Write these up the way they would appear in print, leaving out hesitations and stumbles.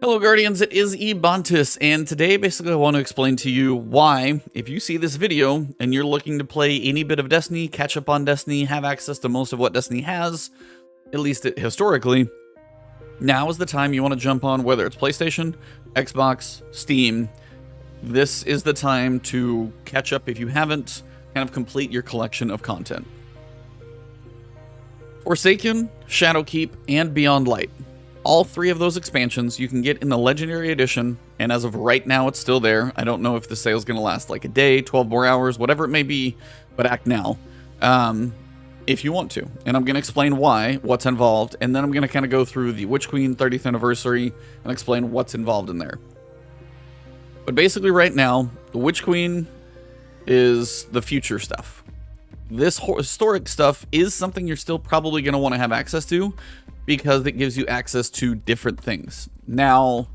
Hello Guardians, it is Ebontis, and today basically I want to explain to you why, if you see this video and you're looking to play any bit of Destiny, catch up on Destiny, have access to most of what Destiny has, at least historically, now is the time you want to jump on, whether it's PlayStation, Xbox, Steam. This is the time to catch up if you haven't, kind of complete your collection of content. Forsaken, Shadowkeep, and Beyond Light. All three of those expansions you can get in the Legendary Edition, and as of right now it's still there. I don't know if the sale's going to last like a day, 12 more hours, whatever it may be, but act now if you want to. And I'm going to explain why, what's involved, and then I'm going to kind of go through the Witch Queen 30th anniversary and explain what's involved in there. But basically right now, the Witch Queen is the future stuff. This historic stuff is something you're still probably going to want to have access to, because it gives you access to different things. Now,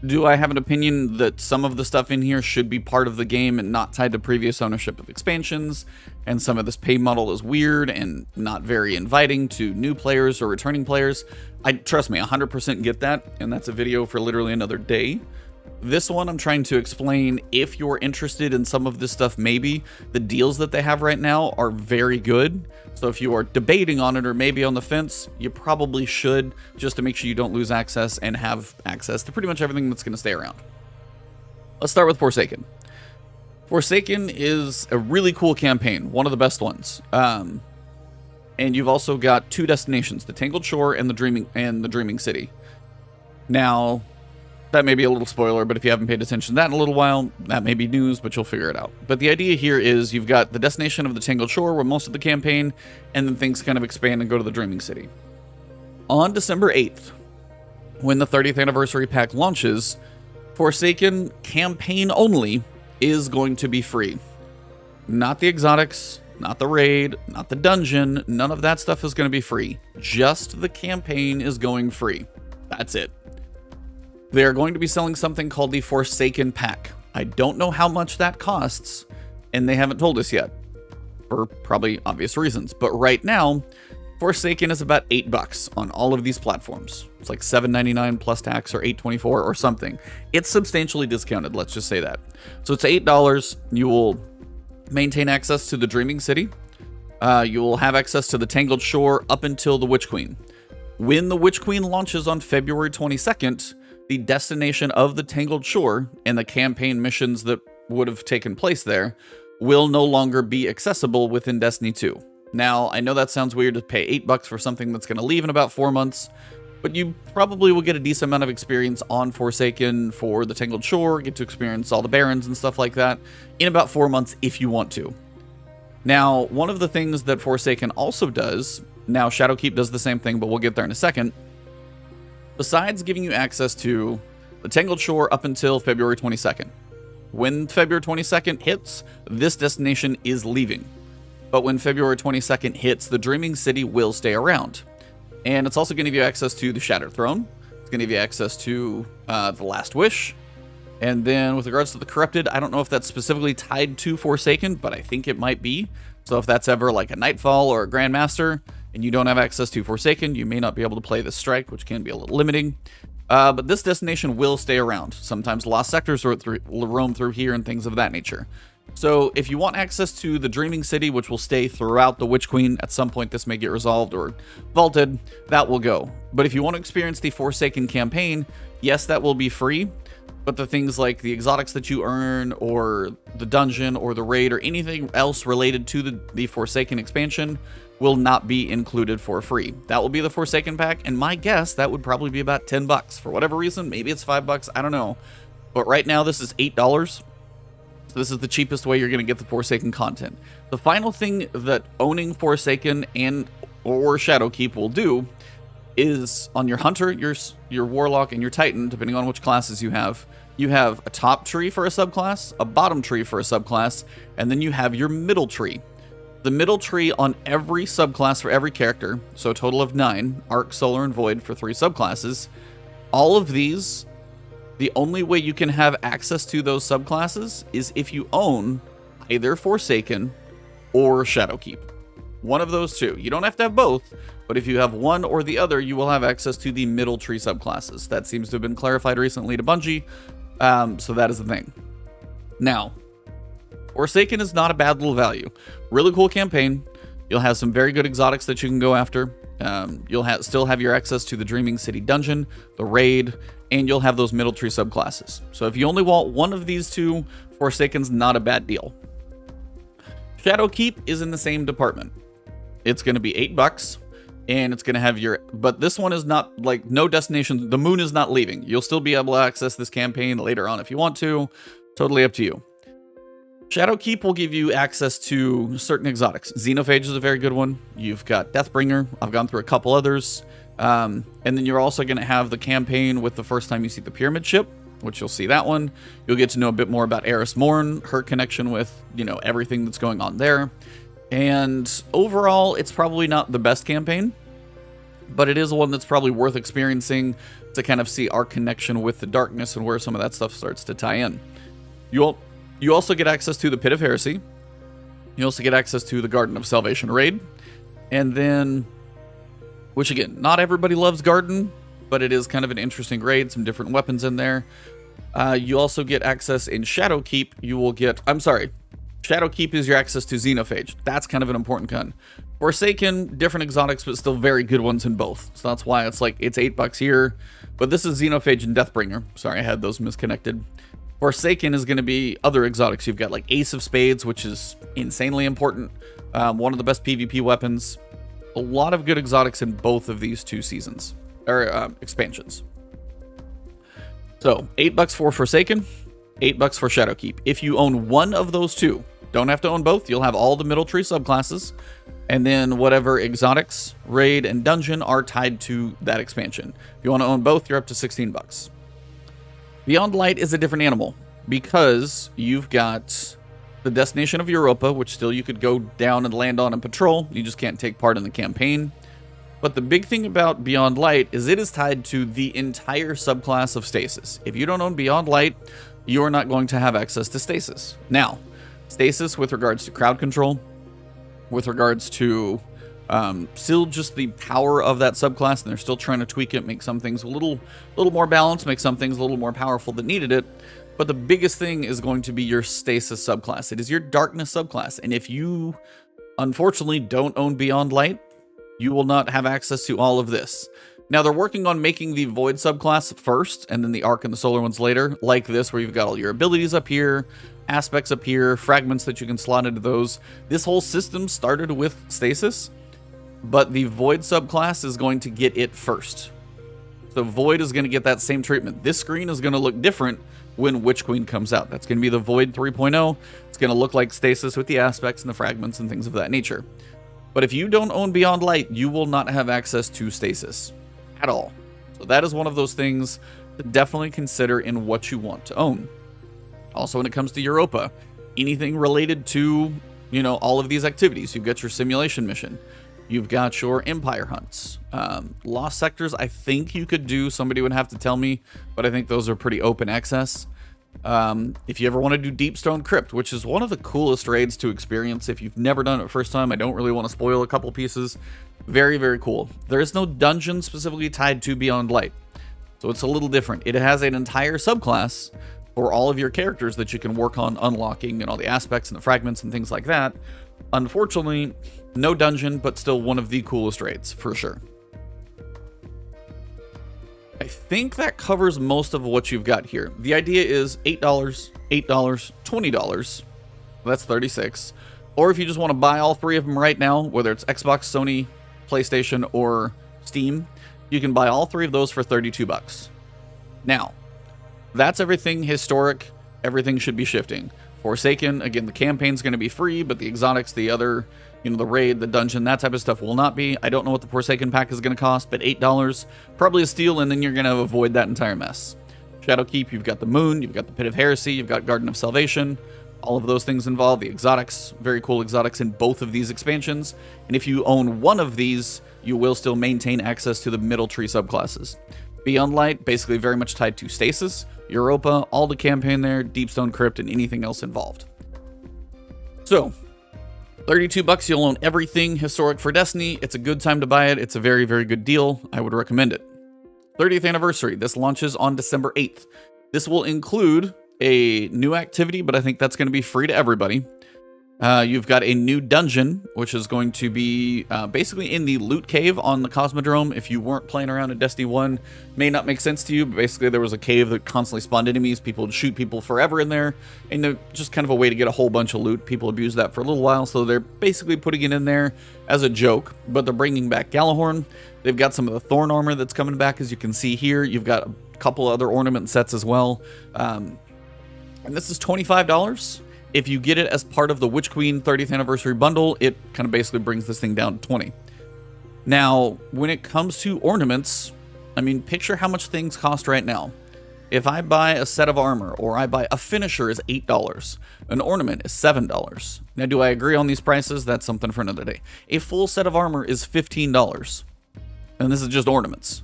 do I have an opinion that some of the stuff in here should be part of the game and not tied to previous ownership of expansions, and some of this pay model is weird and not very inviting to new players or returning players? Trust me, 100% get that, and that's a video for literally another day. This one I'm trying to explain if you're interested in some of this stuff. Maybe the deals that they have right now are very good. So if you are debating on it or maybe on the fence, you probably should, just to make sure you don't lose access and have access to pretty much everything that's going to stay around. Let's start with Forsaken. Forsaken is a really cool campaign, one of the best ones. And you've also got two destinations, the Tangled Shore and the Dreaming City. Now, that may be a little spoiler, but if you haven't paid attention to that in a little while, that may be news, but you'll figure it out. But the idea here is you've got the destination of the Tangled Shore, where most of the campaign, and then things kind of expand and go to the Dreaming City. On December 8th, when the 30th anniversary pack launches, Forsaken campaign only is going to be free. Not the exotics, not the raid, not the dungeon, none of that stuff is going to be free. Just the campaign is going free. That's it. They're going to be selling something called the Forsaken Pack. I don't know how much that costs, and they haven't told us yet, for probably obvious reasons. But right now, Forsaken is about $8 on all of these platforms. It's like $7.99 plus tax, or $8.24 or something. It's substantially discounted, let's just say that. So it's $8. You will maintain access to the Dreaming City. You will have access to the Tangled Shore up until the Witch Queen. When the Witch Queen launches on February 22nd, the destination of the Tangled Shore and the campaign missions that would have taken place there will no longer be accessible within Destiny 2. Now, I know that sounds weird to pay $8 for something that's going to leave in about 4 months, but you probably will get a decent amount of experience on Forsaken for the Tangled Shore, get to experience all the Barrens and stuff like that in about 4 months if you want to. Now, one of the things that Forsaken also does, now Shadowkeep does the same thing, but we'll get there in a second. Besides giving you access to the Tangled Shore up until February 22nd. When February 22nd hits, this destination is leaving. But when February 22nd hits, the Dreaming City will stay around. And it's also going to give you access to the Shattered Throne. It's going to give you access to the Last Wish. And then with regards to the Corrupted, I don't know if that's specifically tied to Forsaken, but I think it might be. So if that's ever like a Nightfall or a Grandmaster, and you don't have access to Forsaken, you may not be able to play the Strike, which can be a little limiting. But this destination will stay around. Sometimes lost sectors roam through here and things of that nature. So if you want access to the Dreaming City, which will stay throughout the Witch Queen, at some point this may get resolved or vaulted, that will go. But if you want to experience the Forsaken campaign, yes, that will be free. But the things like the exotics that you earn, or the dungeon, or the raid, or anything else related to the Forsaken expansion will not be included for free. That will be the Forsaken pack, and my guess, that would probably be about $10. For whatever reason, maybe it's $5, I don't know. But right now, this is $8. So this is the cheapest way you're going to get the Forsaken content. The final thing that owning Forsaken or Shadowkeep will do is on your Hunter, your Warlock, and your Titan, depending on which classes you have a top tree for a subclass, a bottom tree for a subclass, and then you have your middle tree. The middle tree on every subclass for every character, so a total of 9, Arc, Solar, and Void for 3 subclasses. All of these, the only way you can have access to those subclasses is if you own either Forsaken or Shadowkeep. One of those two. You don't have to have both, but if you have one or the other, you will have access to the middle tree subclasses. That seems to have been clarified recently to Bungie, so that is the thing. Now, Forsaken is not a bad little value. Really cool campaign. You'll have some very good exotics that you can go after. You'll still have your access to the Dreaming City dungeon, the raid, and you'll have those middle tree subclasses. So if you only want one of these two, Forsaken's not a bad deal. Shadowkeep is in the same department. It's going to be $8, and it's going to have your... But this one is not, like, no destination. The moon is not leaving. You'll still be able to access this campaign later on if you want to. Totally up to you. Shadowkeep will give you access to certain exotics. Xenophage is a very good one. You've got Deathbringer. I've gone through a couple others. And then you're also going to have the campaign with the first time you see the pyramid ship, which you'll see that one. You'll get to know a bit more about Eris Morn, her connection with, you know, everything that's going on there. And overall, it's probably not the best campaign, but it is one that's probably worth experiencing to kind of see our connection with the darkness and where some of that stuff starts to tie in. You also get access to the Pit of Heresy. You also get access to the Garden of Salvation raid. And then, which again, not everybody loves Garden, but it is kind of an interesting raid, some different weapons in there. You also get access in Shadowkeep. You will get, Shadowkeep is your access to Xenophage. That's kind of an important gun. Forsaken, different exotics, but still very good ones in both. So that's why it's like, it's $8 here. But this is Xenophage and Deathbringer. Sorry, I had those misconnected. Forsaken is going to be other exotics. You've got like Ace of Spades, which is insanely important. One of the best PvP weapons. A lot of good exotics in both of these two seasons, or expansions. So, $8 for Forsaken, $8 for Shadowkeep. If you own one of those two, don't have to own both. You'll have all the middle tree subclasses, and then whatever exotics, raid, and dungeon are tied to that expansion. If you want to own both, you're up to $16. Beyond Light is a different animal because you've got the destination of Europa, which still you could go down and land on and patrol. You just can't take part in the campaign. But the big thing about Beyond Light is it is tied to the entire subclass of Stasis. If you don't own Beyond Light, you're not going to have access to Stasis. Now, Stasis with regards to crowd control, with regards to still just the power of that subclass, and they're still trying to tweak it, make some things a little more balanced, make some things a little more powerful that needed it. But the biggest thing is going to be your Stasis subclass. It is your darkness subclass. And if you, unfortunately, don't own Beyond Light, you will not have access to all of this. Now, they're working on making the Void subclass first, and then the Arc and the Solar ones later, like this, where you've got all your abilities up here, aspects up here, fragments that you can slot into those. This whole system started with Stasis, but the Void subclass is going to get it first. So Void is going to get that same treatment. This screen is going to look different when Witch Queen comes out. That's going to be the Void 3.0. It's going to look like Stasis with the aspects and the fragments and things of that nature. But if you don't own Beyond Light, you will not have access to Stasis at all. So that is one of those things to definitely consider in what you want to own. Also, when it comes to Europa, anything related to, you know, all of these activities, you've got your simulation mission. You've got your Empire hunts. Lost sectors, I think you could do. Somebody would have to tell me, but I think those are pretty open access. If you ever want to do Deepstone Crypt, which is one of the coolest raids to experience. If you've never done it first time, I don't really want to spoil a couple pieces. Very, very cool. There is no dungeon specifically tied to Beyond Light, so it's a little different. It has an entire subclass for all of your characters that you can work on unlocking and all the aspects and the fragments and things like that. Unfortunately, no dungeon, but still one of the coolest raids, for sure. I think that covers most of what you've got here. The idea is $8, $8, $20. That's $36. Or if you just want to buy all three of them right now, whether it's Xbox, Sony, PlayStation, or Steam, you can buy all three of those for $32. Now, that's everything historic. Everything should be shifting. Forsaken, again, the campaign's going to be free, but the exotics, the other, you know, the raid, the dungeon, that type of stuff will not be. I don't know what the Forsaken pack is going to cost, but $8, probably a steal, and then you're going to avoid that entire mess. Shadowkeep, you've got the Moon, you've got the Pit of Heresy, you've got Garden of Salvation, all of those things involved. The exotics, very cool exotics in both of these expansions. And if you own one of these, you will still maintain access to the middle tree subclasses. Beyond Light, basically very much tied to Stasis, Europa, all the campaign there, Deepstone Crypt, and anything else involved. So, $32, you'll own everything historic for Destiny. It's a good time to buy it. It's a very, very good deal. I would recommend it. 30th anniversary. This launches on December 8th. This will include a new activity, but I think that's going to be free to everybody. You've got a new dungeon, which is going to be basically in the loot cave on the Cosmodrome. If you weren't playing around in Destiny 1, may not make sense to you, but basically there was a cave that constantly spawned enemies. People would shoot people forever in there, and just kind of a way to get a whole bunch of loot. People abused that for a little while, so they're basically putting it in there as a joke, but they're bringing back Galahorn. They've got some of the Thorn armor that's coming back, as you can see here. You've got a couple other ornament sets as well, and this is $25. If you get it as part of the Witch Queen 30th anniversary bundle, it kind of basically brings this thing down to 20. Now, when it comes to ornaments, I mean, picture how much things cost right now. If I buy a set of armor, or I buy a finisher, is $8. An ornament is $7. Now, do I agree on these prices? That's something for another day. A full set of armor is $15. And this is just ornaments.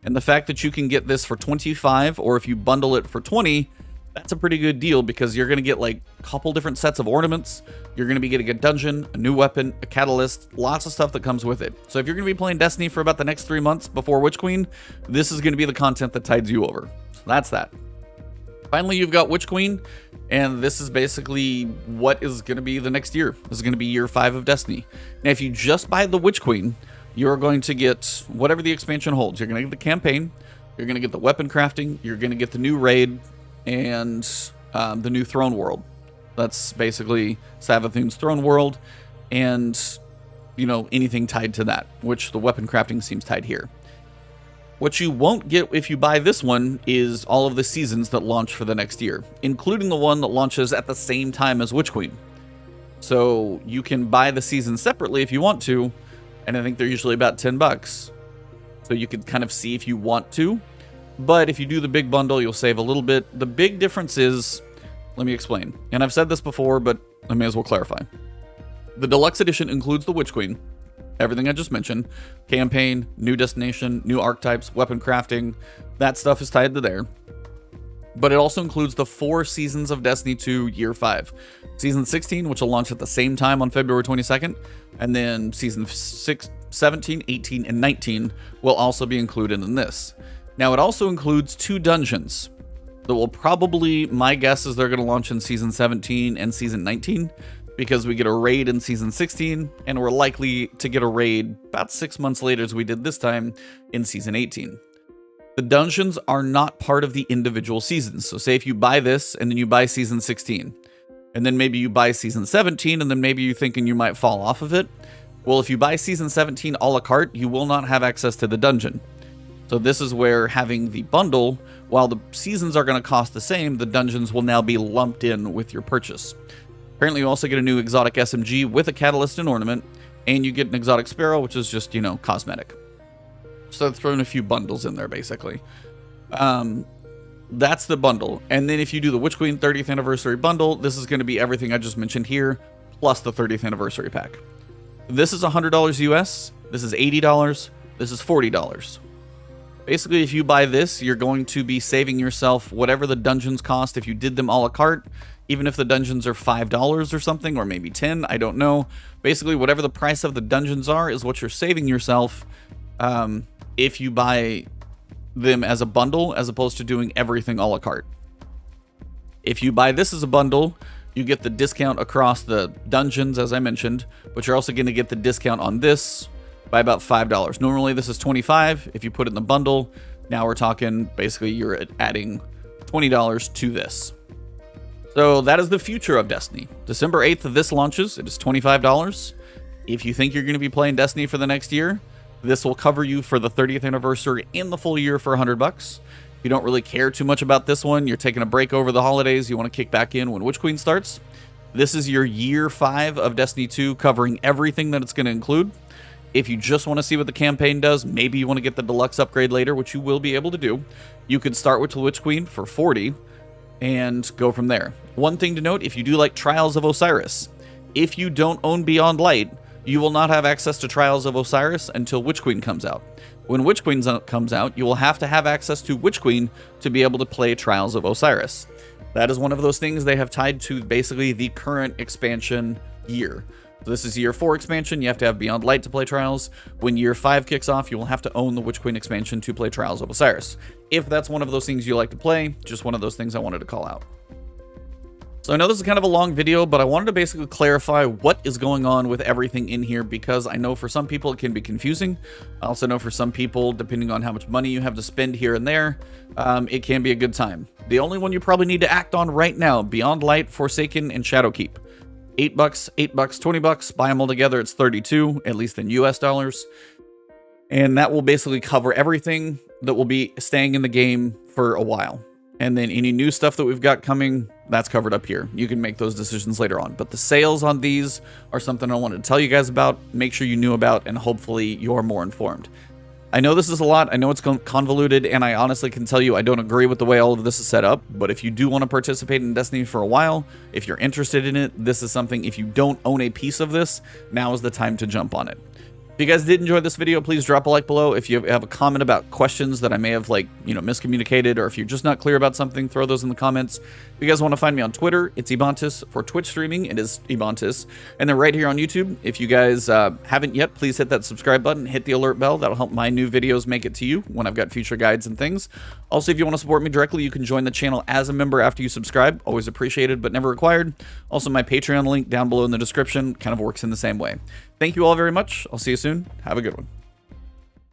And the fact that you can get this for $25, or if you bundle it for $20, that's a pretty good deal, because you're going to get like a couple different sets of ornaments. You're going to be getting a dungeon, a new weapon, a catalyst, lots of stuff that comes with it. So if you're going to be playing Destiny for about the next 3 months before Witch Queen, this is going to be the content that tides you over. So that's that. Finally, you've got Witch Queen, and this is basically what is going to be the next year. This is going to be year 5 of Destiny. Now, if you just buy the Witch Queen, you're going to get whatever the expansion holds. You're going to get the campaign, you're going to get the weapon crafting, you're going to get the new raid, and the new throne world. That's basically Savathun's throne world, and, you know, anything tied to that, which the weapon crafting seems tied here. What you won't get if you buy this one is all of the seasons that launch for the next year, including the one that launches at the same time as Witch Queen. So you can buy the season separately if you want to, and I think they're usually about $10. So you can kind of see if you want to. But if you do the big bundle, you'll save a little bit. The big difference is, let me explain. And I've said this before, but I may as well clarify. The deluxe edition includes the Witch Queen, everything I just mentioned, campaign, new destination, new archetypes, weapon crafting, that stuff is tied to there. But it also includes the 4 seasons of Destiny 2 Year 5. Season 16, which will launch at the same time on February 22nd, and then Season 17, 18, and 19 will also be included in this. Now, it also includes 2 dungeons that will probably, my guess is they're going to launch in Season 17 and Season 19, because we get a raid in Season 16, and we're likely to get a raid about 6 months later, as we did this time, in Season 18. The dungeons are not part of the individual seasons. So say if you buy this, and then you buy Season 16, and then maybe you buy Season 17, and then maybe you're thinking you might fall off of it. Well, if you buy Season 17 a la carte, you will not have access to the dungeon. So this is where having the bundle, while the seasons are going to cost the same, the dungeons will now be lumped in with your purchase. Apparently you also get a new exotic SMG with a catalyst and ornament, and you get an exotic sparrow, which is just, you know, cosmetic. So throwing a few bundles in there, basically. That's the bundle. And then if you do the Witch Queen 30th anniversary bundle, this is going to be everything I just mentioned here, plus the 30th anniversary pack. This is $100 US, this is $80, this is $40. Basically, if you buy this, you're going to be saving yourself whatever the dungeons cost if you did them a la carte, even if the dungeons are $5 or something, or maybe $10, I don't know. Basically, whatever the price of the dungeons are is what you're saving yourself if you buy them as a bundle, as opposed to doing everything a la carte. If you buy this as a bundle, you get the discount across the dungeons, as I mentioned, but you're also going to get the discount on this by about $5. Normally this is $25. If you put it in the bundle, now we're talking basically you're adding $20 to this. So that is the future of Destiny. December 8th of this launches. It is $25. If you think you're going to be playing Destiny for the next year, this will cover you for the 30th anniversary and the full year for $100. If you don't really care too much about this one, you're taking a break over the holidays, you want to kick back in when Witch Queen starts, this is your year 5 of Destiny 2, covering everything that it's going to include. If you just want to see what the campaign does, maybe you want to get the deluxe upgrade later, which you will be able to do, you could start with the Witch Queen for $40 and go from there. One thing to note, if you do like Trials of Osiris, if you don't own Beyond Light, you will not have access to Trials of Osiris until Witch Queen comes out. When Witch Queen comes out, you will have to have access to Witch Queen to be able to play Trials of Osiris. That is one of those things they have tied to basically the current expansion year. So this is year 4 expansion. You have to have Beyond Light to play Trials. When year 5 kicks off, you will have to own the Witch Queen expansion to play Trials of Osiris. If that's one of those things you like to play, just one of those things I wanted to call out. So I know this is kind of a long video, but I wanted to basically clarify what is going on with everything in here, because I know for some people it can be confusing. I also know for some people, depending on how much money you have to spend here and there, it can be a good time. The only one you probably need to act on right now, Beyond Light, Forsaken, and Shadowkeep. $8, $8, $20, buy them all together, it's 32, at least in US dollars. And that will basically cover everything that will be staying in the game for a while. And then any new stuff that we've got coming, that's covered up here. You can make those decisions later on. But the sales on these are something I wanted to tell you guys about, make sure you knew about, and hopefully you're more informed. I know this is a lot, I know it's convoluted, and I honestly can tell you I don't agree with the way all of this is set up, but if you do want to participate in Destiny for a while, if you're interested in it, this is something, if you don't own a piece of this, now is the time to jump on it. If you guys did enjoy this video, please drop a like below. If you have a comment about questions that I may have, like, miscommunicated, or if you're just not clear about something, throw those in the comments. If you guys want to find me on Twitter, it's Ebontis. For Twitch streaming, it is Ebontis. And then right here on YouTube, if you guys haven't yet, please hit that subscribe button, hit the alert bell. That'll help my new videos make it to you when I've got future guides and things. Also, if you want to support me directly, you can join the channel as a member after you subscribe. Always appreciated, but never required. Also, my Patreon link down below in the description kind of works in the same way. Thank you all very much. I'll see you soon. Have a good one.